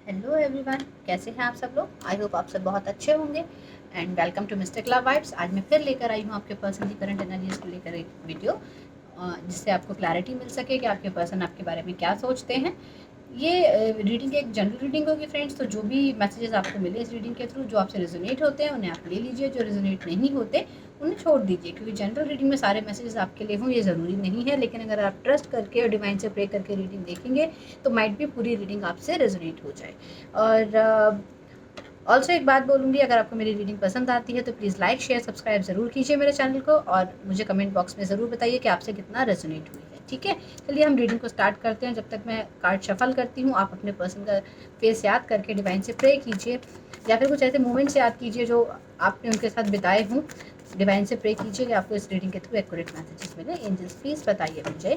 Hello everyone, कैसे हैं आप सब लोग। आई होप आप सब बहुत अच्छे होंगे and welcome to mister club vibes. आज मैं फिर लेकर आई हूँ आपके पर्सन की करंट एनर्जीज को लेकर एक वीडियो, जिससे आपको क्लैरिटी मिल सके कि आपके पर्सन आपके बारे में क्या सोचते हैं। ये रीडिंग एक जनरल रीडिंग होगी फ्रेंड्स, तो जो भी मैसेजेस आपको मिले इस रीडिंग के थ्रू, जो आपसे रेजोनेट होते हैं उन्हें आप ले लीजिए, जो रेजोनेट नहीं होते उन्हें छोड़ दीजिए, क्योंकि जनरल रीडिंग में सारे मैसेजेस आपके लिए हों ये ज़रूरी नहीं है। लेकिन अगर आप ट्रस्ट करके और डिवाइन से प्रे करके रीडिंग देखेंगे तो माइट भी पूरी रीडिंग आपसे रेजोनेट हो जाए। और ऑल्सो एक बात बोलूँगी, अगर आपको मेरी रीडिंग पसंद आती है तो प्लीज़ लाइक शेयर सब्सक्राइब ज़रूर कीजिए मेरे चैनल को, और मुझे कमेंट बॉक्स में ज़रूर बताइए कि आपसे कितना रेजोनेट हुई है। ठीक है, चलिए हम रीडिंग को स्टार्ट करते हैं। जब तक मैं कार्ड शफल करती हूँ, आप अपने पर्सन का फेस याद करके डिवाइन से प्रे कीजिए, या फिर कुछ ऐसे मोमेंट्स याद कीजिए जो आपने उनके साथ बिताए हों। डिवाइन से प्रे कीजिए कि आपको इस रीडिंग के थ्रू एक्यूरेट मैसेजेस मिले। एंजल्स प्लीज़ बताइए मुझे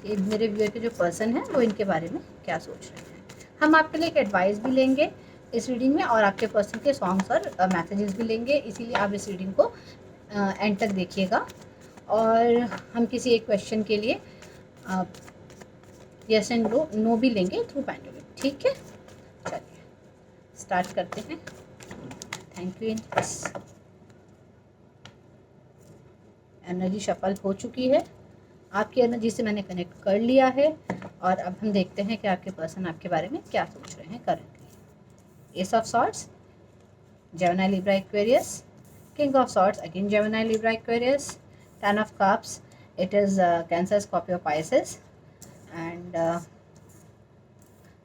कि मेरे व्यूअर के जो पर्सन है वो इनके बारे में क्या सोच रहे हैं। हम आपके लिए एक एडवाइस भी लेंगे इस रीडिंग में, और आपके पर्सन के सॉन्ग्स और मैसेजेस भी लेंगे, इसीलिए आप इस रीडिंग को एंड तक देखिएगा। और हम किसी एक क्वेश्चन के लिए यस एंड नो भी लेंगे थ्रू पैंडोलिक। ठीक है, चलिए स्टार्ट करते हैं। Thank you. एनर्जी शफल हो चुकी है, आपकी एनर्जी से मैंने कनेक्ट कर लिया है, और अब हम देखते हैं कि आपके पर्सन आपके बारे में क्या सोच रहे हैं currently. S of swords, Gemini Libra Aquarius, king of swords again Gemini Libra Aquarius, ten of cups, it is Cancer, Scorpio, Pisces, and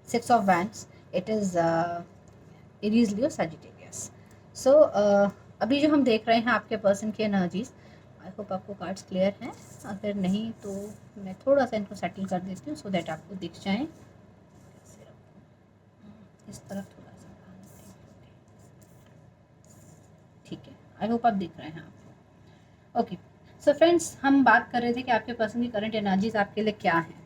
Six of Wands, it is Aries, Leo, Sagittarius. So अभी जो हम देख रहे हैं आपके person की energies, I hope आपको cards clear हैं। अगर नहीं तो मैं थोड़ा सा इनको सेटल कर देती हूँ सो दैट आपको दिख जाएं। इस तरफ थोड़ा सा, ठीक है, आई होप आप दिख रहे हैं आपको। ओके, सो फ्रेंड्स, हम बात कर रहे थे कि आपके पर्सन की करंट एनर्जीज आपके लिए क्या हैं।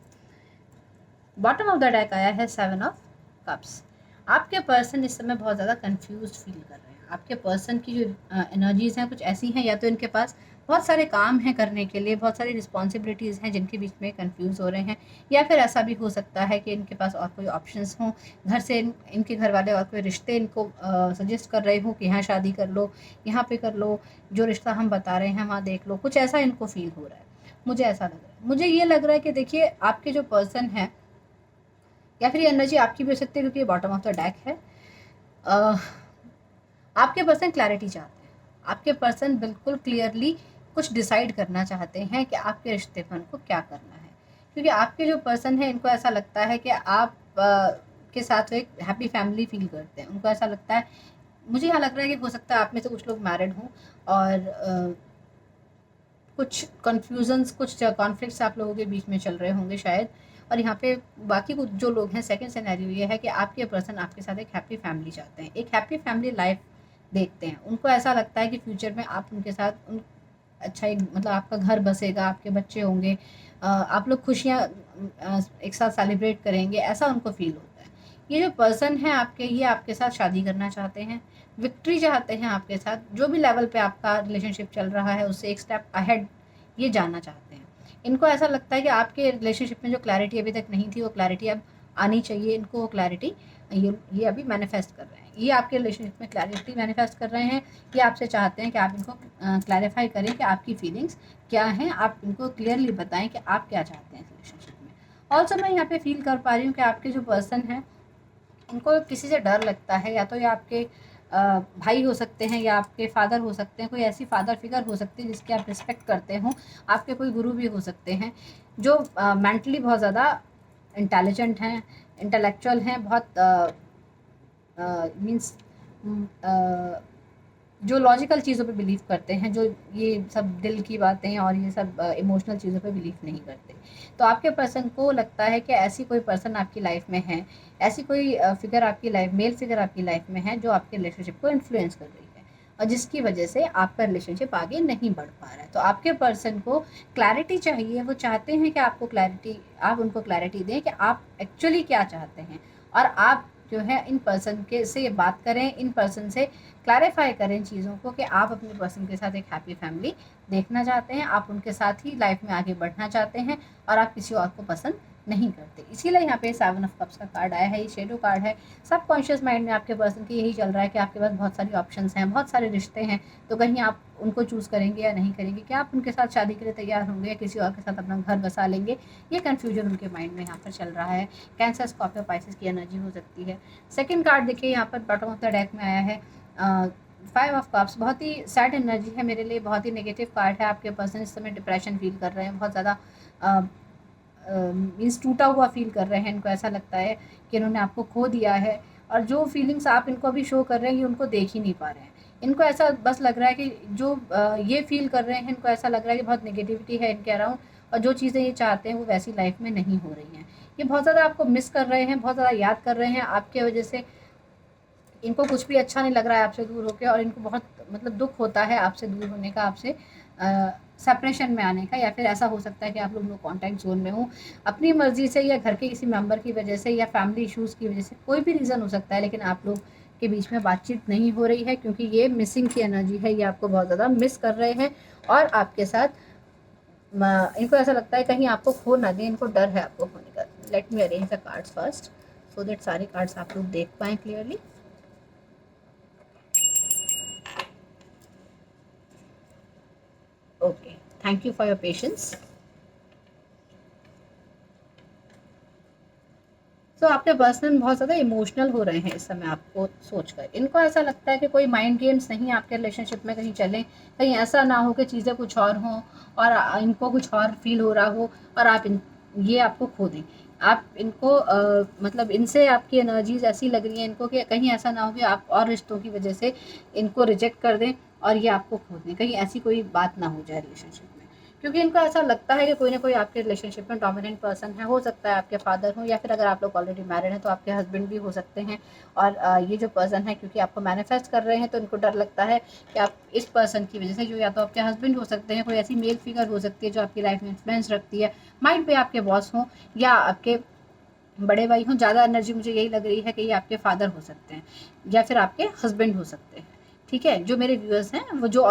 बॉटम ऑफ द डेक आया है 7 ऑफ कप्स। आपके पर्सन इस समय बहुत ज़्यादा कंफ्यूज फील कर रहे हैं। आपके पर्सन की जो एनर्जीज हैं कुछ ऐसी हैं, या तो इनके पास बहुत सारे काम हैं करने के लिए, बहुत सारी रिस्पॉन्सिबिलिटीज़ हैं जिनके बीच में कंफ्यूज हो रहे हैं, या फिर ऐसा भी हो सकता है कि इनके पास और कोई ऑप्शंस हों। घर से इनके घर वाले और कोई रिश्ते इनको सजेस्ट कर रहे हो कि यहाँ शादी कर लो, यहाँ पे कर लो, जो रिश्ता हम बता रहे हैं वहाँ देख लो। कुछ ऐसा इनको फील हो रहा है, मुझे ऐसा लग रहा है। मुझे ये लग रहा है कि देखिए, आपके जो पर्सन है, या फिर ये एनर्जी आपकी भी हो सकती है क्योंकि ये बॉटम ऑफ द डेक है। आपके पर्सन क्लैरिटी चाहते हैं। आपके पर्सन बिल्कुल क्लियरली कुछ डिसाइड करना चाहते हैं कि आपके रिश्ते पर उनको क्या करना है, क्योंकि आपके जो पर्सन है इनको ऐसा लगता है कि आप के साथ वो एक हैप्पी फैमिली फील करते हैं। उनको ऐसा लगता है, मुझे यहाँ लग रहा है कि हो सकता है आप में से कुछ लोग मैरिड हों, और कुछ कन्फ्यूजन्स, कुछ कॉन्फ्लिक्ट्स आप लोगों के बीच में चल रहे होंगे शायद। और यहाँ पे बाकी कुछ जो लोग हैं, सेकंड सिनेरियो ये है कि आपके पर्सन आपके साथ एक हैप्पी फैमिली चाहते हैं, एक हैप्पी फैमिली लाइफ देखते हैं। उनको ऐसा लगता है कि फ्यूचर में आप उनके साथ अच्छा एक मतलब आपका घर बसेगा, आपके बच्चे होंगे, आप लोग खुशियाँ एक साथ सेलिब्रेट करेंगे, ऐसा उनको फील होता है। ये जो पर्सन है आपके, ये आपके साथ शादी करना चाहते हैं, विक्ट्री चाहते हैं आपके साथ, जो भी लेवल पे आपका रिलेशनशिप चल रहा है उससे एक स्टेप अहेड ये जानना चाहते हैं। इनको ऐसा लगता है कि आपके रिलेशनशिप में जो क्लैरिटी अभी तक नहीं थी वो क्लैरिटी अब आनी चाहिए। इनको वो क्लैरिटी ये अभी मैनिफेस्ट कर रहे हैं। ये आपके रिलेशनशिप में क्लैरिटी मैनिफेस्ट कर रहे हैं। ये आपसे चाहते हैं कि आप इनको क्लैरिफाई करें कि आपकी फीलिंग्स क्या हैं, आप इनको क्लियरली बताएं कि आप क्या चाहते हैं इस रिलेशनशिप में। ऑल्सो मैं यहाँ पे फील कर पा रही हूँ कि आपके जो पर्सन हैं इनको किसी से डर लगता है, या तो ये आपके भाई हो सकते हैं, या आपके फादर हो सकते हैं, कोई ऐसी फादर फिगर हो सकती है जिसकी आप रिस्पेक्ट करते हो। आपके कोई गुरु भी हो सकते हैं जो मेंटली बहुत ज़्यादा इंटेलिजेंट हैं, इंटेलेक्चुअल हैं, बहुत मीन्स जो लॉजिकल चीज़ों पे बिलीव करते हैं, जो ये सब दिल की बातें और ये सब इमोशनल चीज़ों पे बिलीव नहीं करते। तो आपके पर्सन को लगता है कि ऐसी कोई पर्सन आपकी लाइफ में है, ऐसी कोई फिगर आपकी लाइफ, मेल फिगर आपकी लाइफ में है जो आपके रिलेशनशिप को इन्फ्लुएंस कर रही है, और जिसकी वजह से आपका रिलेशनशिप आगे नहीं बढ़ पा रहा है। तो आपके पर्सन को क्लैरिटी चाहिए। वो चाहते हैं कि आपको क्लैरिटी, आप उनको क्लैरिटी दें कि आप एक्चुअली क्या चाहते हैं, और आप जो है इन पर्सन के से बात करें, इन पर्सन से क्लैरिफाई करें चीज़ों को कि आप अपने पर्सन के साथ एक हैप्पी फैमिली देखना चाहते हैं, आप उनके साथ ही लाइफ में आगे बढ़ना चाहते हैं, और आप किसी और को पसंद नहीं करते। इसीलिए यहाँ पे 7 ऑफ कप्स का कार्ड आया है, ये शेडो कार्ड है। सबकॉन्शियस माइंड में आपके पर्सन की यही चल रहा है कि आपके पास बहुत सारी ऑप्शंस हैं, बहुत सारे रिश्ते हैं, तो कहीं आप उनको चूज़ करेंगे या नहीं करेंगे, क्या आप उनके साथ शादी के लिए तैयार होंगे या किसी और के साथ अपना घर बसा लेंगे, ये कन्फ्यूजन उनके माइंड में यहाँ पर चल रहा है। कैंसर, स्कॉर्पियो, पाइसेस की एनर्जी हो सकती है। सेकेंड कार्ड देखिए यहाँ पर बॉटम ऑफ द डेक में आया है 5 ऑफ कप्स। बहुत ही सैड एनर्जी है मेरे लिए, बहुत ही नेगेटिव कार्ड है। आपके पर्सन इस समय डिप्रेशन फील कर रहे हैं, बहुत ज़्यादा मीन्स टूटा हुआ फील कर रहे हैं। इनको ऐसा लगता है कि इन्होंने आपको खो दिया है, और जो फीलिंग्स आप इनको अभी शो कर रहे हैं ये उनको देख ही नहीं पा रहे हैं। इनको ऐसा बस लग रहा है कि जो ये फील कर रहे हैं, इनको ऐसा लग रहा है कि बहुत नेगेटिविटी है इनके अराउंड, और जो चीज़ें ये चाहते हैं वो वैसी लाइफ में नहीं हो रही हैं। ये बहुत ज़्यादा आपको मिस कर रहे हैं, बहुत ज़्यादा याद कर रहे हैं। आपके वजह से इनको कुछ भी अच्छा नहीं लग रहा है आपसे दूर होकर, और इनको बहुत मतलब दुख होता है आपसे दूर होने का, आपसे सेपरेशन में आने का, या फिर ऐसा हो सकता है कि आप लोग नो कॉन्टैक्ट जोन में हो अपनी मर्ज़ी से, या घर के किसी मेंबर की वजह से, या फैमिली इश्यूज़ की वजह से, कोई भी रीज़न हो सकता है, लेकिन आप लोग के बीच में बातचीत नहीं हो रही है, क्योंकि ये मिसिंग की एनर्जी है। ये आपको बहुत ज़्यादा मिस कर रहे हैं, और आपके साथ इनको ऐसा लगता है कहीं आपको खो ना दें, इनको डर है आपको खोने का। Let me arrange the cards first so that सारे कार्ड्स आप लोग देख पाएँ clearly. Okay, thank you for your patience. तो आपके पर्सन बहुत ज़्यादा इमोशनल हो रहे हैं इस समय आपको सोचकर। इनको ऐसा लगता है कि कोई माइंड गेम्स नहीं आपके रिलेशनशिप में कहीं चलें, कहीं ऐसा ना हो कि चीज़ें कुछ और हों और इनको कुछ और फील हो रहा हो, और आप ये आपको खो दें। आप इनको मतलब इनसे आपकी एनर्जीज ऐसी लग रही हैं इनको कि कहीं ऐसा ना हो कि आप और रिश्तों की वजह से इनको रिजेक्ट कर दें और ये आपको खो दें, कहीं ऐसी कोई बात ना हो जाए रिलेशनशिप में। क्योंकि इनको ऐसा लगता है कि कोई ना कोई आपके रिलेशनशिप में डोमिनेंट पर्सन है। हो सकता है आपके फादर हो, या फिर अगर आप लोग ऑलरेडी मैरिड हैं तो आपके हस्बैंड भी हो सकते हैं। और ये जो पर्सन है, क्योंकि आपको मैनिफेस्ट कर रहे हैं, तो इनको डर लगता है कि आप इस पर्सन की वजह से, जो या तो आपके हस्बैंड हो सकते हैं, कोई ऐसी मेल फिगर हो सकती है जो आपकी लाइफ में इन्फ्लुएंस रखती है, माइंड पे आपके बॉस हों या आपके बड़े भाई हों। ज़्यादा एनर्जी मुझे यही लग रही है कि ये आपके फादर हो सकते हैं या फिर आपके हस्बैंड हो सकते हैं। ठीक है, जो मेरे व्यूअर्स हैं वो जो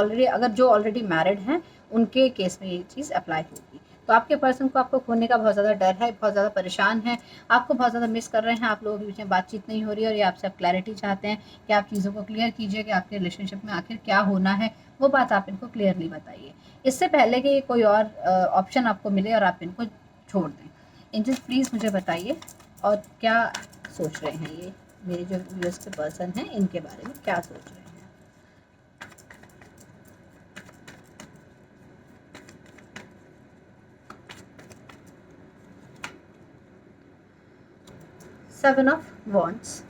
ऑलरेडी मैरिड हैं, उनके केस में ये चीज़ अप्लाई होगी। तो आपके पर्सन को आपको खोने का बहुत ज़्यादा डर है, बहुत ज़्यादा परेशान है, आपको बहुत ज़्यादा मिस कर रहे हैं। आप लोगों के बीच में बातचीत नहीं हो रही है, और ये आपसे आप क्लैरिटी चाहते हैं कि आप चीज़ों को क्लियर कीजिए कि आपके रिलेशनशिप में आखिर क्या होना है, वो बात आप इनको क्लियरली बताइए, इससे पहले कि कोई और ऑप्शन आपको मिले और आप इनको छोड़ दें। एंजल्स प्लीज़ मुझे बताइए, और क्या सोच रहे हैं ये मेरे जो व्यूअर्स के पर्सन हैं, इनके बारे में क्या सोच रहे हैं। Seven of wands,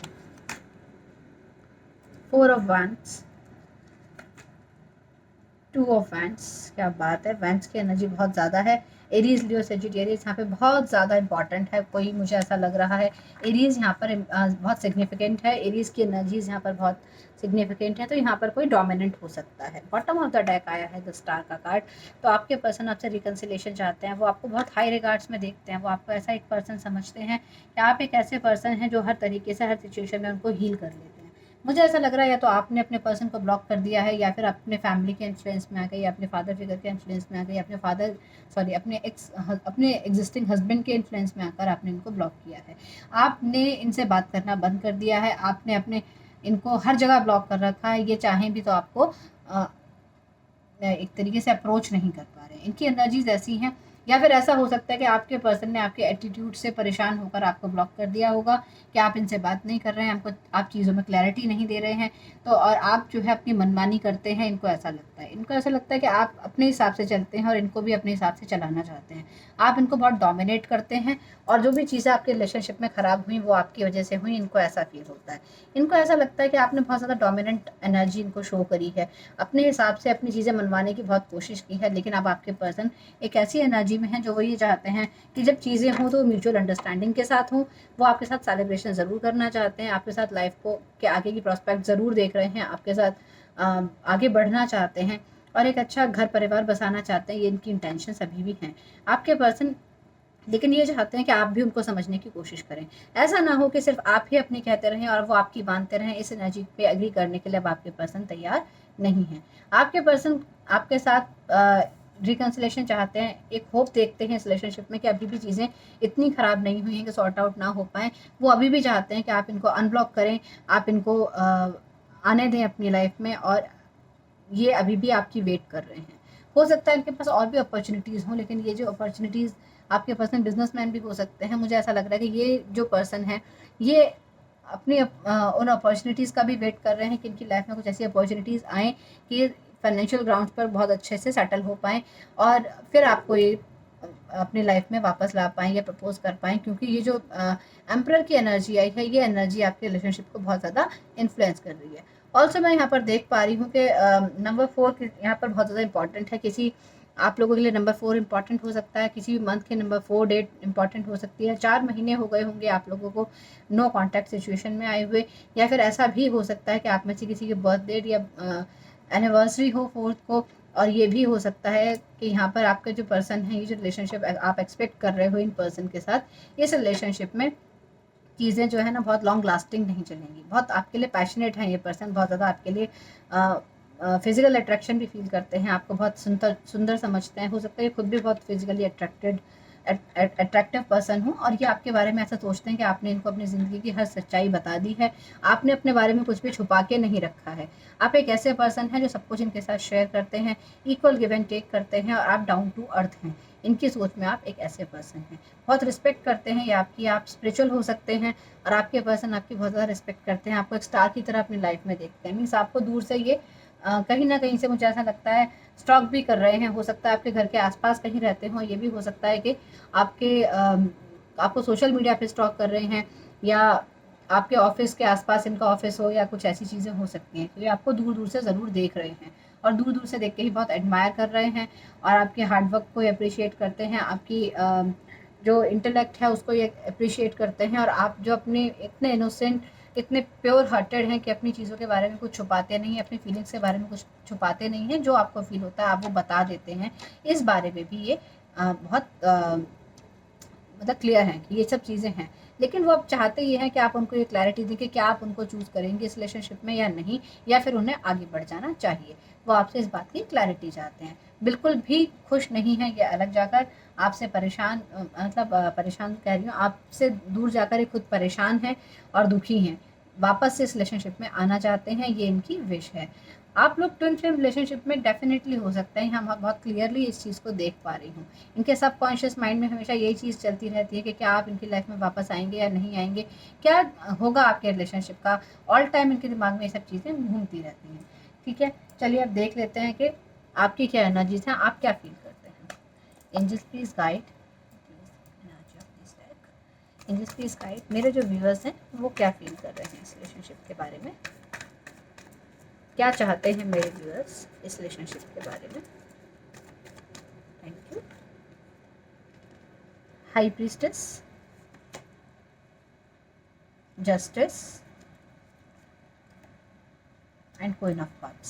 4 of wands, 2 of wands. क्या बात है, वैंड्स की एनर्जी बहुत ज़्यादा है। एरीज, लियो, सेजिटेरियस यहाँ पे बहुत ज़्यादा इंपॉर्टेंट है। कोई मुझे ऐसा लग रहा है एरीज यहाँ पर बहुत सिग्निफिकेंट है। एरीज की एनर्जीज यहाँ पर बहुत सिग्निफिकेंट है, तो यहाँ पर कोई डोमिनेंट हो सकता है। बॉटम ऑफ द डेक आया है द स्टार का कार्ड। तो आपके पर्सन आपसे रिकन्सिलेशन चाहते हैं, वो आपको बहुत हाई रिगार्ड्स में देखते हैं, वो आपको ऐसा एक पर्सन समझते हैं कि आप एक ऐसे पर्सन हैं जो हर तरीके से हर सिचुएशन में उनको हील कर लेते हैं। मुझे ऐसा लग रहा है या तो आपने अपने पर्सन को ब्लॉक कर दिया है, या फिर अपने फैमिली के इन्फ्लुएंस में आ गए, या अपने फादर फिगर के इन्फ्लुएंस में आ गए, या अपने एग्जिस्टिंग हस्बैंड के इन्फ्लुएंस में आकर आपने इनको ब्लॉक किया है। आपने इनसे बात करना बंद कर दिया है, आपने अपने इनको हर जगह ब्लॉक कर रखा है। ये चाहें भी तो आपको एक तरीके से अप्रोच नहीं कर पा रहे हैं। इनकी एनर्जीज ऐसी हैं, या फिर ऐसा हो सकता है कि आपके पर्सन ने आपके एटीट्यूड से परेशान होकर आपको ब्लॉक कर दिया होगा कि आप इनसे बात नहीं कर रहे हैं, आप चीज़ों में क्लैरिटी नहीं दे रहे हैं, तो और आप जो है अपनी मनमानी करते हैं। इनको ऐसा लगता है कि आप अपने हिसाब से चलते हैं और इनको भी अपने हिसाब से चलाना चाहते हैं। आप इनको बहुत डोमिनेट करते हैं, और जो भी चीज़ें आपके रिलेशनशिप में ख़राब हुई वो आपकी वजह से हुई, इनको ऐसा फील होता है। इनको ऐसा लगता है कि आपने बहुत ज़्यादा डोमिनेंट एनर्जी इनको शो करी है, अपने हिसाब से अपनी चीज़ें मनवाने की बहुत कोशिश की है। लेकिन अब आपके पर्सन एक ऐसी एनर्जी में है जो वो ये चाहते हैं कि जब चीज़ें हों तो म्यूचुअल अंडरस्टैंडिंग के साथ हों। वो आपके साथ सेलिब्रेशन ज़रूर करना चाहते हैं, आपके साथ लाइफ को के आगे की प्रॉस्पेक्ट ज़रूर देख रहे हैं, आपके साथ आगे बढ़ना चाहते हैं, और एक अच्छा घर परिवार बसाना चाहते हैं। ये इनकी इंटेंशन अभी भी हैं आपके पर्सन। लेकिन ये चाहते हैं कि आप भी उनको समझने की कोशिश करें। ऐसा ना हो कि सिर्फ आप ही अपनी कहते रहें और वो आपकी मानते रहें। इस एनर्जी पे एग्री करने के लिए अब आपके पर्सन तैयार नहीं हैं। आपके पर्सन आपके साथ रिकन्सिलेशन चाहते हैं, एक होप देखते हैं इस रिलेशनशिप में कि अभी भी चीज़ें इतनी ख़राब नहीं हुई हैं कि सॉर्ट आउट ना हो पाएँ। वो अभी भी चाहते हैं कि आप इनको अनब्लॉक करें, आप इनको आने दें अपनी लाइफ़ में, और ये अभी भी आपकी वेट कर रहे हैं। हो सकता है इनके पास और भी अपॉर्च्युनिटीज़ हों, लेकिन ये जो अपॉर्च्युनिटीज़, आपके पर्सन बिज़नेसमैन भी हो सकते हैं। मुझे ऐसा लग रहा है कि ये जो पर्सन है, ये अपनी उन अपॉर्च्युनिटीज़ का भी वेट कर रहे हैं कि इनकी लाइफ में कुछ ऐसी अपॉर्च्युनिटीज़ आएँ कि फाइनेंशियल ग्राउंड्स पर बहुत अच्छे से सेटल हो पाएँ, और फिर आपको ये अपनी लाइफ में वापस ला पाएँ या प्रपोज़ कर पाएँ, क्योंकि ये जो एम्परर की एनर्जी आई है, ये एनर्जी आपके रिलेशनशिप को बहुत ज़्यादा इन्फ्लुएंस कर रही है। ऑल्सो मैं यहाँ पर देख पा रही हूँ कि नंबर 4 यहाँ पर बहुत ज़्यादा इंपॉर्टेंट है। किसी आप लोगों के लिए नंबर 4 इंपॉर्टेंट हो सकता है, किसी भी मंथ के नंबर 4 डेट इंपॉर्टेंट हो सकती है। 4 महीने हो गए होंगे आप लोगों को नो कॉन्टैक्ट सिचुएशन में आए हुए, या फिर ऐसा भी हो सकता है कि आप में से किसी की बर्थ डेट या एनिवर्सरी हो 4th को, और ये भी हो सकता है कि यहाँ पर आपके जो पर्सन है, ये जो रिलेशनशिप आप एक्सपेक्ट कर रहे हो इन पर्सन के साथ, इस रिलेशनशिप में चीज़ें जो है ना बहुत लॉन्ग लास्टिंग नहीं चलेंगी। बहुत आपके लिए पैशनेट हैं ये पर्सन, बहुत ज़्यादा आपके लिए फिजिकल अट्रैक्शन भी फील करते हैं, आपको बहुत सुंदर सुंदर समझते हैं। हो सकता है ये खुद भी बहुत फिजिकली अट्रैक्टिव पर्सन हो, और ये आपके बारे में ऐसा सोचते हैं कि आपने इनको अपनी ज़िंदगी की हर सच्चाई बता दी है, आपने अपने बारे में कुछ भी छुपा के नहीं रखा है। आप एक ऐसे पर्सन हैं जो सब कुछ इनके साथ शेयर करते हैं, इक्वल गिव एंड टेक करते हैं, और आप डाउन टू अर्थ हैं। इनकी सोच में आप एक ऐसे पर्सन हैं, बहुत रिस्पेक्ट करते हैं ये आपकी, आप स्पिरिचुअल हो सकते हैं, और आपके पर्सन आपकी बहुत ज़्यादा रिस्पेक्ट करते हैं, आपको एक स्टार की तरह अपनी लाइफ में देखते हैं। मीन्स आपको दूर से ये कहीं ना कहीं से मुझे ऐसा लगता है स्टॉक भी कर रहे हैं। हो सकता है आपके घर के आसपास कहीं रहते हों, ये भी हो सकता है कि आपके आपको सोशल मीडिया पे स्टॉक कर रहे हैं, या आपके ऑफिस के आसपास इनका ऑफिस हो, या कुछ ऐसी चीज़ें हो सकती हैं। तो ये आपको दूर दूर से ज़रूर देख रहे हैं, और दूर दूर से देख के ही बहुत एडमायर कर रहे हैं, और आपके हार्डवर्क को अप्रिशिएट करते हैं, आपकी जो इंटेलेक्ट है उसको ये अप्रिशिएट करते हैं, और आप जो अपने इतने इनोसेंट, इतने प्योर हार्टेड हैं कि अपनी चीज़ों के बारे में कुछ छुपाते नहीं हैं, अपनी फीलिंग्स के बारे में कुछ छुपाते नहीं हैं। जो आपको फील होता है आप वो बता देते हैं। इस बारे में भी ये बहुत मतलब क्लियर हैं कि ये सब चीज़ें हैं, लेकिन वो अब चाहते ये हैं कि आप उनको ये क्लैरिटी दें कि क्या आप उनको चूज़ करेंगे इस रिलेशनशिप में या नहीं, या फिर उन्हें आगे बढ़ जाना चाहिए। वो आपसे इस बात की क्लैरिटी चाहते हैं। बिल्कुल भी खुश नहीं है ये अलग जाकर, आपसे परेशान मतलब परेशान कह रही हूँ, आपसे दूर जाकर ये खुद परेशान हैं और दुखी हैं। वापस से इस रिलेशनशिप में आना चाहते हैं, ये इनकी विश है। आप लोग ट्विन फ्लेम रिलेशनशिप में डेफिनेटली हो सकते हैं, हम बहुत क्लियरली इस चीज़ को देख पा रही हूँ। इनके सबकॉन्शियस माइंड में हमेशा यही चीज़ चलती रहती है कि क्या आप इनकी लाइफ में वापस आएंगे या नहीं आएंगे, क्या होगा आपके रिलेशनशिप का। ऑल टाइम इनके दिमाग में ये सब चीज़ें घूमती रहती हैं। ठीक है, चलिए अब देख लेते हैं कि आपकी क्या एनर्जीज हैं, आप क्या फील करते हैं। Angels please guide, angels please guide मेरे जो व्यूअर्स हैं वो क्या फील कर रहे हैं इस रिलेशनशिप के बारे में, क्या चाहते हैं मेरे व्यूअर्स इस रिलेशनशिप के बारे में। Thank you. High priestess, justice and queen of cups.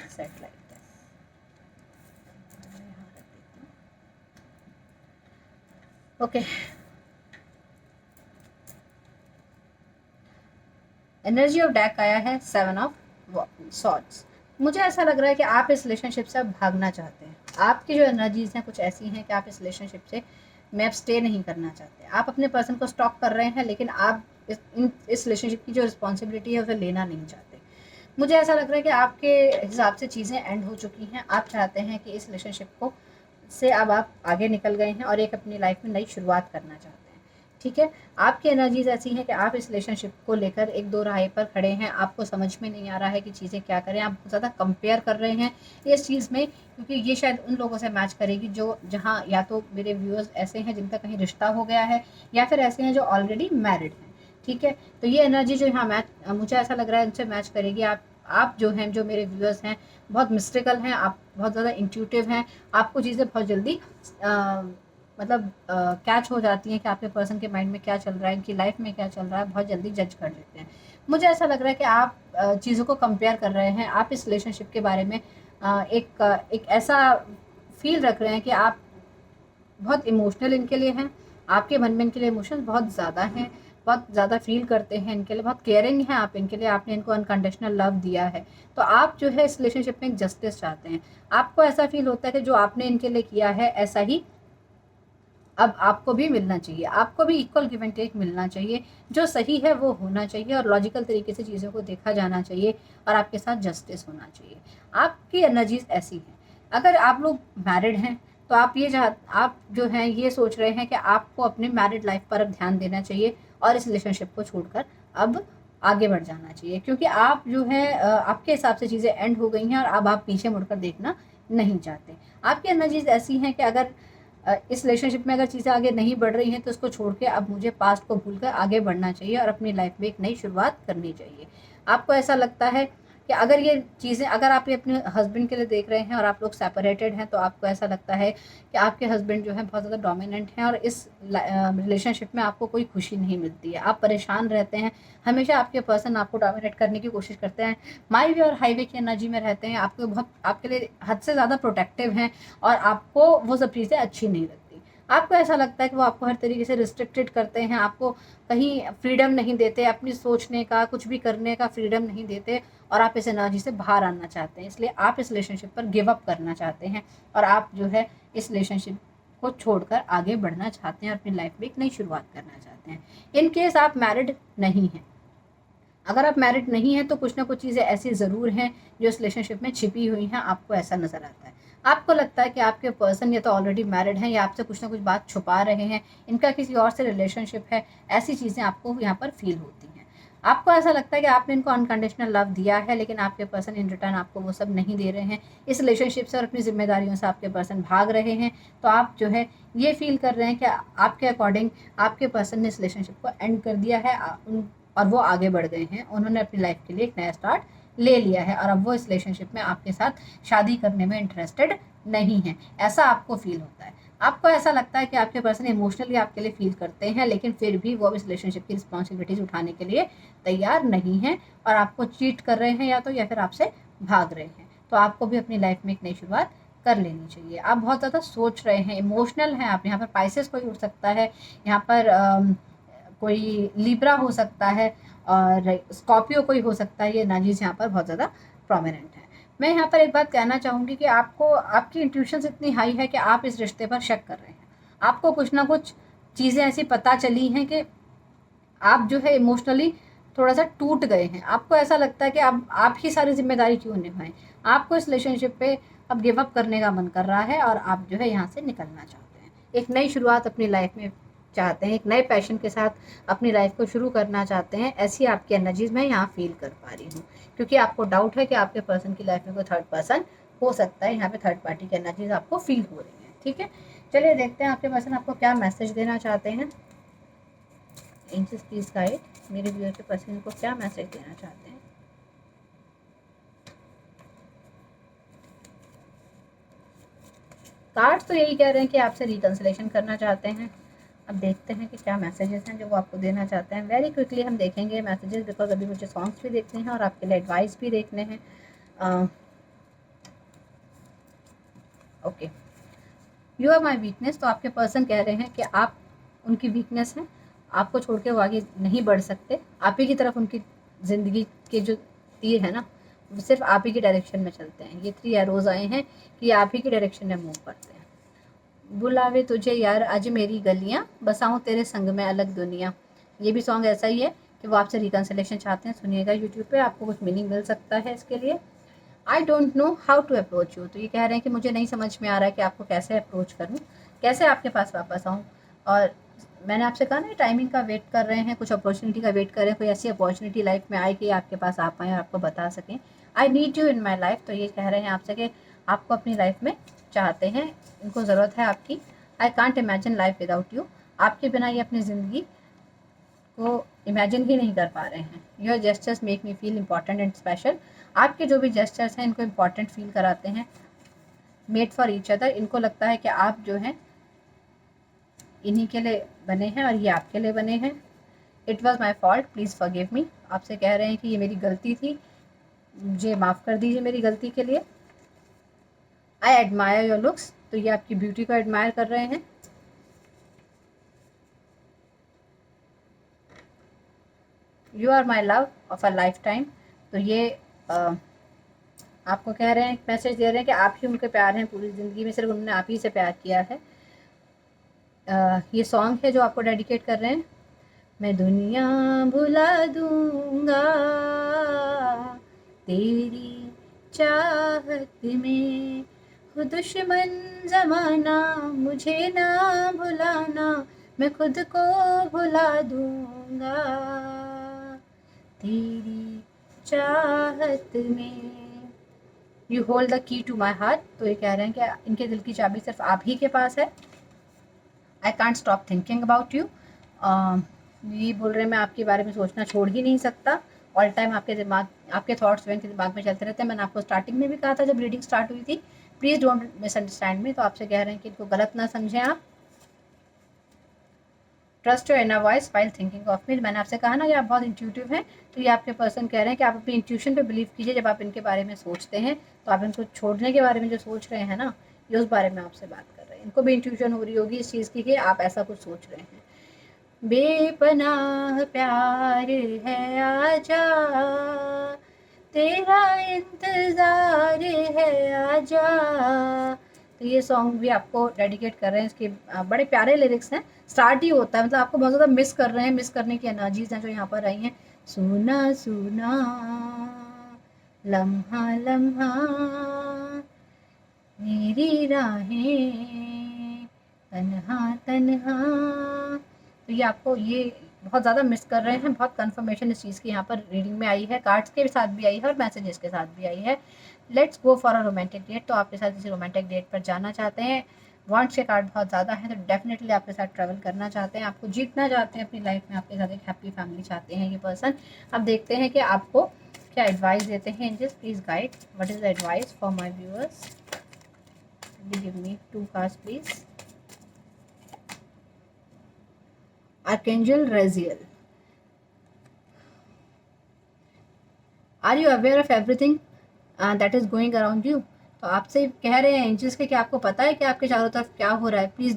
Set like this. Okay, energy of deck आया है 7 ऑफ सॉर्ड्स। मुझे ऐसा लग रहा है कि आप इस रिलेशनशिप से अब भागना चाहते हैं। आपकी जो एनर्जीज हैं कुछ ऐसी हैं कि आप इस रिलेशनशिप से में अब स्टे नहीं करना चाहते। आप अपने पर्सन को स्टॉक कर रहे हैं, लेकिन आप इस रिलेशनशिप की जो रिस्पॉन्सिबिलिटी है उसे लेना नहीं चाहते। मुझे ऐसा लग रहा है कि आपके हिसाब से चीज़ें एंड हो चुकी हैं। आप चाहते हैं कि इस रिलेशनशिप को से अब आप आगे निकल गए हैं और एक अपनी लाइफ में नई शुरुआत करना चाहते हैं। ठीक है, आपकी एनर्जीज ऐसी हैं कि आप इस रिलेशनशिप को लेकर एक दो राह पर खड़े हैं। आपको समझ में नहीं आ रहा है कि चीज़ें क्या करें। आप बहुत ज़्यादा कंपेयर कर रहे हैं इस चीज़ में, क्योंकि ये शायद उन लोगों से मैच करेगी जो जहाँ या तो मेरे व्यूअर्स ऐसे हैं जिनका कहीं रिश्ता हो गया है, या फिर ऐसे हैं जो ऑलरेडी मैरिड हैं। ठीक है, तो ये एनर्जी जो यहाँ मैच मुझे ऐसा लग रहा है उनसे मैच करेगी। आप जो हैं, जो मेरे व्यूअर्स हैं, बहुत मिस्टिकल हैं, आप बहुत ज़्यादा इंट्यूटिव हैं। आपको चीज़ें बहुत जल्दी मतलब कैच हो जाती हैं कि आपके पर्सन के माइंड में क्या चल रहा है, इनकी लाइफ में क्या चल रहा है, बहुत जल्दी जज कर लेते हैं। मुझे ऐसा लग रहा है कि आप चीज़ों को कंपेयर कर रहे हैं। आप इस रिलेशनशिप के बारे में एक ऐसा फील रख रहे हैं कि आप बहुत इमोशनल इनके लिए हैं। आपके मन में इनके लिए इमोशंस बहुत ज़्यादा हैं, बहुत ज़्यादा फील करते हैं इनके लिए, बहुत केयरिंग हैं आप इनके लिए, आपने इनको अनकंडीशनल लव दिया है, तो आप जो है इस रिलेशनशिप में एक जस्टिस चाहते हैं। आपको ऐसा फील होता है कि जो आपने इनके लिए किया है ऐसा ही अब आपको भी मिलना चाहिए, आपको भी इक्वल गिव एंड टेक मिलना चाहिए, जो सही है वो होना चाहिए और लॉजिकल तरीके से चीज़ों को देखा जाना चाहिए और आपके साथ जस्टिस होना चाहिए। आपकी एनर्जीज ऐसी हैं। अगर आप लोग मैरिड हैं तो आप जो हैं ये सोच रहे हैं कि आपको अपने मैरिड लाइफ पर अब ध्यान देना चाहिए और इस रिलेशनशिप को छोड़कर अब आगे बढ़ जाना चाहिए, क्योंकि आप जो है आपके हिसाब से चीज़ें एंड हो गई हैं और अब आप पीछे मुड़कर देखना नहीं चाहते। आपकी एनर्जीज ऐसी हैं कि अगर इस रिलेशनशिप में अगर चीज़ें आगे नहीं बढ़ रही हैं तो उसको छोड़ के अब मुझे पास्ट को भूलकर आगे बढ़ना चाहिए और अपनी लाइफ में एक नई शुरुआत करनी चाहिए। आपको ऐसा लगता है कि अगर ये चीज़ें अगर आप ये अपने हस्बैंड के लिए देख रहे हैं और आप लोग सेपरेटेड हैं तो आपको ऐसा लगता है कि आपके हस्बैंड जो है बहुत ज़्यादा डोमिनेंट हैं और इस रिलेशनशिप में आपको कोई खुशी नहीं मिलती है, आप परेशान रहते हैं, हमेशा आपके पर्सन आपको डोमिनेट करने की कोशिश करते हैं, माई वे और हाईवे की एनर्जी में रहते हैं, आपको बहुत आपके लिए हद से ज़्यादा प्रोटेक्टिव हैं और आपको वो सब चीज़ें अच्छी नहीं लगती। आपको ऐसा लगता है कि वो आपको हर तरीके से रिस्ट्रिक्टेड करते हैं, आपको कहीं फ्रीडम नहीं देते, अपनी सोचने का कुछ भी करने का फ्रीडम नहीं देते और आप इस एनर्जी से बाहर आना चाहते हैं, इसलिए आप इस रिलेशनशिप पर गिव अप करना चाहते हैं और आप जो है इस रिलेशनशिप को छोड़कर आगे बढ़ना चाहते हैं और अपनी लाइफ में एक नई शुरुआत करना चाहते हैं। इन केस आप मैरिड नहीं हैं, अगर आप मैरिड नहीं हैं तो कुछ ना कुछ चीज़ें ऐसी ज़रूर हैं जो इस रिलेशनशिप में छिपी हुई हैं, आपको ऐसा नज़र आता है। आपको लगता है कि आपके पर्सन या तो ऑलरेडी मैरिड हैं या आपसे कुछ ना कुछ बात छुपा रहे हैं, इनका किसी और से रिलेशनशिप है, ऐसी चीज़ें आपको यहाँ पर फील होती हैं। आपको ऐसा लगता है कि आपने इनको अनकंडीशनल लव दिया है लेकिन आपके पर्सन इन रिटर्न आपको वो सब नहीं दे रहे हैं, इस रिलेशनशिप से और अपनी जिम्मेदारियों से आपके पर्सन भाग रहे हैं, तो आप जो है ये फील कर रहे हैं कि आपके अकॉर्डिंग आपके पर्सन ने इस रिलेशनशिप को एंड कर दिया है और वो आगे बढ़ गए हैं, उन्होंने अपनी लाइफ के लिए एक नया स्टार्ट ले लिया है और अब वो इस रिलेशनशिप में आपके साथ शादी करने में इंटरेस्टेड नहीं है, ऐसा आपको फील होता है। आपको ऐसा लगता है कि आपके पर्सन इमोशनली आपके लिए फील करते हैं लेकिन फिर भी वो इस रिलेशनशिप की रिस्पॉन्सिबिलिटीज़ उठाने के लिए तैयार नहीं हैं और आपको चीट कर रहे हैं या फिर आपसे भाग रहे हैं, तो आपको भी अपनी लाइफ में एक नई शुरुआत कर लेनी चाहिए। आप बहुत ज़्यादा सोच रहे हैं, इमोशनल हैं आप, यहाँ पर पाइसेस कोई उठ सकता है, यहाँ पर कोई लिब्रा हो सकता है और स्कॉर्पियो कोई हो सकता है, ये एनर्जीज यहाँ पर बहुत ज़्यादा प्रोमिनेंट है। मैं यहाँ पर एक बात कहना चाहूँगी कि आपको आपकी इंट्यूशंस इतनी हाई है कि आप इस रिश्ते पर शक कर रहे हैं, आपको कुछ ना कुछ चीज़ें ऐसी पता चली हैं कि आप जो है इमोशनली थोड़ा सा टूट गए हैं, आपको ऐसा लगता है कि अब आप ही सारी जिम्मेदारी क्यों निभाएं, आपको इस रिलेशनशिप पे अब गिव अप करने का मन कर रहा है और आप जो है यहाँ से निकलना चाहते हैं, एक नई शुरुआत अपनी लाइफ में चाहते हैं, एक नए पैशन के साथ अपनी लाइफ को शुरू करना चाहते हैं, ऐसी आपकी एनर्जीज मैं यहाँ फील कर पा रही हूँ, क्योंकि आपको डाउट है कि आपके पर्सन की लाइफ में कोई थर्ड पर्सन हो सकता है, यहाँ पे थर्ड पार्टी की एनर्जीज आपको फील हो रही है। ठीक है, चलिए देखते हैं आपके पर्सन आपको क्या मैसेज देना चाहते हैं। एंजल्स प्लीज गाइड मेरे व्यूअर के पर्सन को क्या मैसेज देना चाहते हैं। कार्ड तो यही कह रहे हैं कि आपसे रिकंसिलेशन करना चाहते हैं। अब देखते हैं कि क्या मैसेजेस हैं जो वो आपको देना चाहते हैं। वेरी क्विकली हम देखेंगे मैसेजेस, बिकॉज अभी मुझे सॉन्ग्स भी देखने हैं और आपके लिए एडवाइस भी देखने हैं। Okay, you are my weakness, तो आपके पर्सन कह रहे हैं कि आप उनकी वीकनेस हैं, आपको छोड़ के वो आगे नहीं बढ़ सकते, आप ही की तरफ उनकी ज़िंदगी के जो तीर है ना वो सिर्फ आप ही की डायरेक्शन में चलते हैं। ये 3 एरोज आए हैं कि आप ही की डायरेक्शन में मूव करते हैं। बुलावे तुझे यार आज मेरी गलियां, बसाऊं तेरे संग में अलग दुनिया, ये भी सॉन्ग ऐसा ही है कि वो आपसे रिकंसिलेशन चाहते हैं। सुनिएगा यूट्यूब पे, आपको कुछ मीनिंग मिल सकता है इसके लिए। I don't know how to approach you, तो ये कह रहे हैं कि मुझे नहीं समझ में आ रहा है कि आपको कैसे अप्रोच करूँ, कैसे आपके पास वापस आऊँ। और मैंने आपसे कहा ना टाइमिंग का वेट कर रहे हैं, कुछ अपॉर्चुनिटी का वेट कर रहे हैं, कोई ऐसी अपॉर्चुनिटी लाइफ में आए कि आपके पास आ पाएँ और आपको बता सकें I need you in my life. तो ये कह रहे हैं आपसे कि आपको अपनी लाइफ में चाहते हैं, इनको ज़रूरत है आपकी। I can't imagine life without you, आपके बिना ये अपनी ज़िंदगी को इमेजिन ही नहीं कर पा रहे हैं। Your gestures make me feel important and special, आपके जो भी जेस्चर्स हैं इनको इम्पॉर्टेंट फील कराते हैं। मेड फॉर ईच अदर, इनको लगता है कि आप जो हैं इन्हीं के लिए बने हैं और ये आपके लिए बने हैं। It was my fault please forgive me, आपसे कह रहे हैं कि ये मेरी गलती थी, मुझे माफ़ कर दीजिए मेरी गलती के लिए। आई एडमायर योर लुक्स, तो ये आपकी ब्यूटी को एडमायर कर रहे हैं। You are my love of a life time. तो ये आपको कह रहे हैं, मैसेज दे रहे हैं कि आप ही उनके प्यार हैं पूरी ज़िंदगी में, सिर्फ उन्होंने आप ही से प्यार किया है। ये सॉन्ग है जो आपको डेडिकेट कर रहे हैं। मैं दुनिया भुला दूंगा तेरी चाहत में, हो दुश्मन ज़माना मुझे ना भुलाना, मैं खुद को भुला दूंगा तेरी चाहत में। You hold the key to my heart. तो ये कह रहे हैं कि इनके दिल की चाबी सिर्फ आप ही के पास है। I can't stop thinking about you. ये बोल रहे हैं मैं आपके बारे में सोचना छोड़ ही नहीं सकता। ऑल टाइम आपके दिमाग, आपके थॉट्स इनके दिमाग में चलते रहते हैं। मैंने आपको स्टार्टिंग में भी कहा था जब रीडिंग स्टार्ट हुई थी, प्लीज़ डोंट मिसअंडरस्टैंड मी। तो आपसे कह रहे हैं कि इनको गलत ना समझें आप। Trust your inner voice while thinking of me. मैंने आपसे कहा ना कि आप बहुत इंट्यूटिव हैं, तो ये आपके पर्सन कह रहे हैं कि आप अपनी इंट्यूशन पे बिलीव कीजिए जब आप इनके बारे में सोचते हैं। तो आप इनको छोड़ने के बारे में जो सोच रहे हैं ना, ये उस बारे में आपसे बात कर रहे हैं। इनको भी इंट्यूशन हो रही होगी इस चीज़ की कि आप ऐसा कुछ सोच रहे हैं। बेपनाह प्यार है आजा, तेरा इंतज़ार है आजा। तो ये सॉन्ग भी आपको डेडिकेट कर रहे हैं। इसके बड़े प्यारे लिरिक्स हैं। स्टार्ट ही होता है, मतलब आपको बहुत ज़्यादा मिस कर रहे हैं, मिस करने की एनर्जीज हैं जो यहाँ पर आई हैं। सुना सुना लम्हा लम्हा मेरी राहें तन्हा तन्हा। तो ये आपको ये बहुत ज़्यादा मिस कर रहे हैं। बहुत कंफर्मेशन इस चीज़ की यहाँ पर रीडिंग में आई है, कार्ड्स के साथ भी आई है और मैसेजेस के साथ भी आई है। Let's go for a romantic date. तो आपके साथ किसी रोमांटिक डेट पर जाना चाहते हैं। वॉन्ट्स के कार्ड बहुत ज़्यादा हैं, तो डेफिनेटली आपके साथ ट्रैवल करना चाहते हैं, आपको जीतना चाहते हैं अपनी लाइफ में, आपके साथ एक हैप्पी फैमिली चाहते हैं ये पर्सन। अब देखते हैं कि आपको क्या एडवाइस देते हैं angels. Please guide what is the advice for my viewers. Give me 2 cards please. Archangel Raziel. Are you aware of everything that is going around you? तो आपसे कह रहे हैं एंजल्स के कि आपको पता है कि आपके चारों तरफ क्या हो रहा है। Please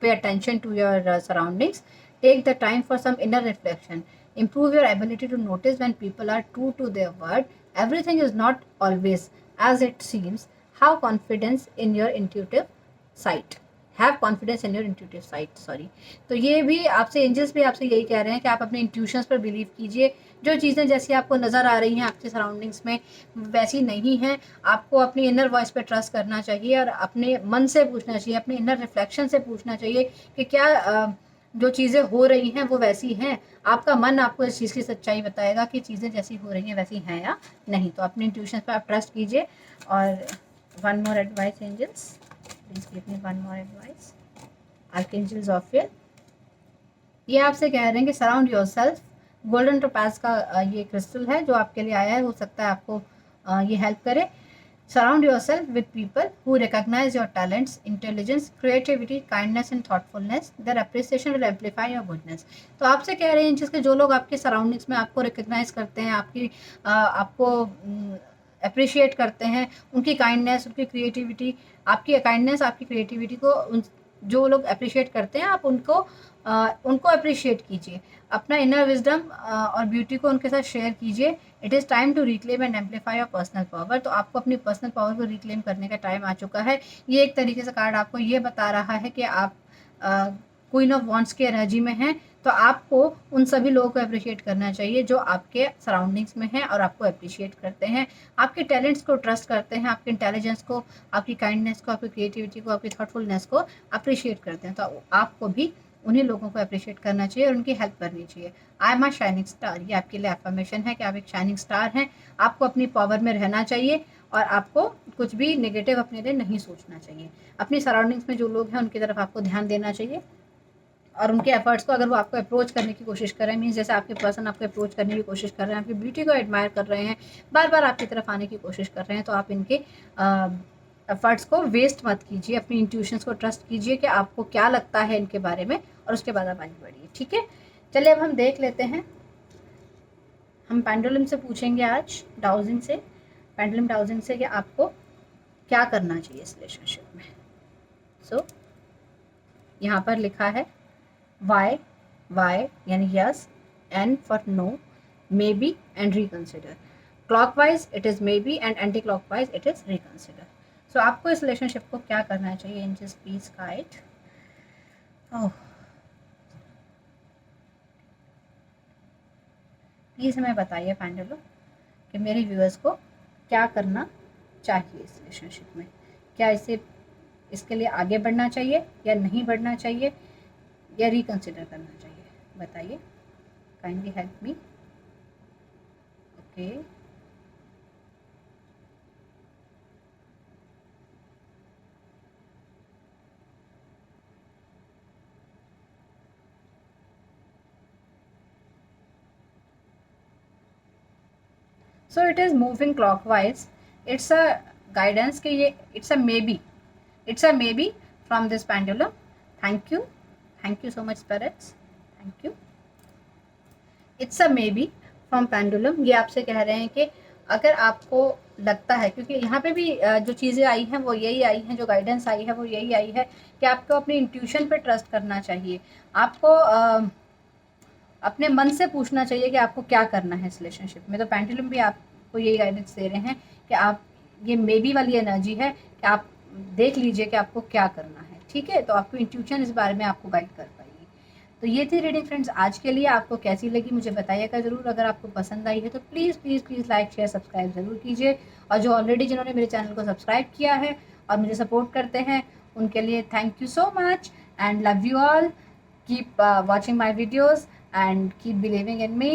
pay attention to your surroundings. Take the time for some inner reflection. Improve your ability to notice when people are true to their word. Everything is not always as it seems. Have confidence in your intuitive sight. Have confidence in your intuitive site. Sorry. तो ये भी आपसे angels भी आपसे यही कह रहे हैं कि आप अपने इंट्यूशंस पर बिलीव कीजिए। जो चीज़ें जैसी आपको नज़र आ रही हैं आपके सराउंडिंग्स में वैसी नहीं हैं। आपको अपनी इनर वॉइस पे ट्रस्ट करना चाहिए और अपने मन से पूछना चाहिए, अपने इनर रिफ्लेक्शन से पूछना चाहिए कि क्या जो चीज़ें हो रही हैं वो वैसी हैं। आपका मन आपको इस चीज़ की सच्चाई बताएगा कि चीज़ें जैसी हो रही हैं वैसी हैं या नहीं। तो अपने इंट्यूशन पर आप ट्रस्ट कीजिए। और one more advice angels, please give me one more advice. Archangel Jophiel, ये आपसे कह रहे हैं कि सराउंड योरसेल्फ। गोल्डन टोपाज का ये क्रिस्टल है जो आपके लिए आया है, हो सकता है आपको ये हेल्प करे। Surround yourself with people who recognise your talents, intelligence, creativity, kindness and thoughtfulness. Their appreciation will amplify your goodness. तो आपसे कह रहे हैं जिसके जो लोग आपके सराउंडिंग्स में आपको रिकॉग्नाइज करते हैं, आपको अप्रिशिएट करते हैं, उनकी काइंडनेस, उनकी क्रिएटिविटी, आपकी काइंडनेस, आपकी क्रिएटिविटी को जो लोग अप्रिशिएट करते हैं आप उनको अप्रिशिएट कीजिए। अपना इनर विजडम और ब्यूटी को उनके साथ शेयर कीजिए। It is time to reclaim and amplify your personal power. तो आपको अपनी पर्सनल पावर को रिक्लेम करने का टाइम आ चुका है। ये एक तरीके से कार्ड आपको ये बता रहा है कि आप क्वीन ऑफ वॉन्ड्स के एनर्जी में हैं। तो आपको उन सभी लोगों को अप्रिशिएट करना चाहिए जो आपके सराउंडिंग्स में हैं और आपको अप्रिशिएट करते हैं, आपके टैलेंट्स को ट्रस्ट करते हैं, आपके इंटेलिजेंस को, आपकी काइंडनेस को, आपकी क्रिएटिविटी को, आपकी थॉटफुलनेस को अप्रिशिएट करते हैं। तो आपको भी उन्हीं लोगों को अप्रिशिएट करना चाहिए और उनकी हेल्प करनी चाहिए। I am a shining star, ये आपके लिए अफर्मेशन है कि आप एक शाइनिंग स्टार हैं। आपको अपनी पावर में रहना चाहिए और आपको कुछ भी नेगेटिव अपने लिए नहीं सोचना चाहिए। अपनी सराउंडिंग्स में जो लोग हैं उनकी तरफ आपको ध्यान देना चाहिए और उनके एफर्ट्स को, अगर वो आपको अप्रोच करने की कोशिश कर रहे हैं, मीन्स जैसे आपके पर्सन आपको अप्रोच करने की कोशिश कर रहे हैं, आपकी ब्यूटी को एडमायर कर रहे हैं, बार बार आपकी तरफ आने की कोशिश कर रहे हैं, तो आप इनके एफर्ट्स को वेस्ट मत कीजिए। अपनी इंट्यूशंस को ट्रस्ट कीजिए कि आपको क्या लगता है इनके बारे में और उसके बाद आप आगे बढ़िए। ठीक है, चलिए अब हम देख लेते हैं। हम पेंडुलम से पूछेंगे आज, डाउजिंग से, पेंडुलम डाउजिंग से, कि आपको क्या करना चाहिए इस रिलेशनशिप में। सो यहाँ पर लिखा है वाई, वाई यानी yes, N for no, maybe and reconsider. Clockwise it is maybe and anti-clockwise it is reconsider. So आपको इस रिलेशनशिप को क्या करना चाहिए? Angels please guide. प्लीज़ हमें बताइए पेंडुलम कि मेरे व्यूअर्स को क्या करना चाहिए इस रिलेशनशिप में। क्या इसके लिए आगे बढ़ना चाहिए या नहीं बढ़ना चाहिए या रिकंसिडर करना चाहिए? बताइए, kindly help me. Okay, so it is moving clockwise. It's a guidance कि ये it's a maybe from this pendulum. Thank you so much spirits, thank you. It's a maybe from pendulum. ये आपसे कह रहे हैं कि अगर आपको लगता है, क्योंकि यहाँ पे भी जो चीज़ें आई हैं वो यही आई हैं, जो गाइडेंस आई है वो यही आई है कि आपको अपनी इंट्यूशन पे ट्रस्ट करना चाहिए। आपको अपने मन से पूछना चाहिए कि आपको क्या करना है इस रिलेशनशिप में। तो पेंडुलम भी आपको यही गाइडेंस दे रहे हैं कि आप, ये मे बी वाली एनर्जी है कि आप देख लीजिए कि आपको क्या करना है, ठीक है। तो आपको इंट्यूशन इस बारे में आपको गाइड कर पाएगी। तो ये थी रीडिंग फ्रेंड्स आज के लिए। आपको कैसी लगी मुझे बताइएगा ज़रूर। अगर आपको पसंद आई है तो please please please like share subscribe ज़रूर कीजिए। और जो ऑलरेडी जिन्होंने मेरे चैनल को सब्सक्राइब किया है और मुझे सपोर्ट करते हैं उनके लिए thank you so much and love you all. Keep watching my videos and keep believing in me,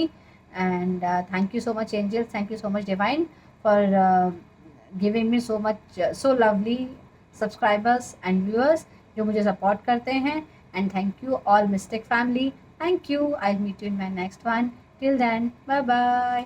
and thank you so much angels, thank you so much divine for giving me so much so lovely subscribers and viewers जो मुझे support करते हैं। and thank you all mystic family, thank you, I'll meet you in my next one, till then bye bye।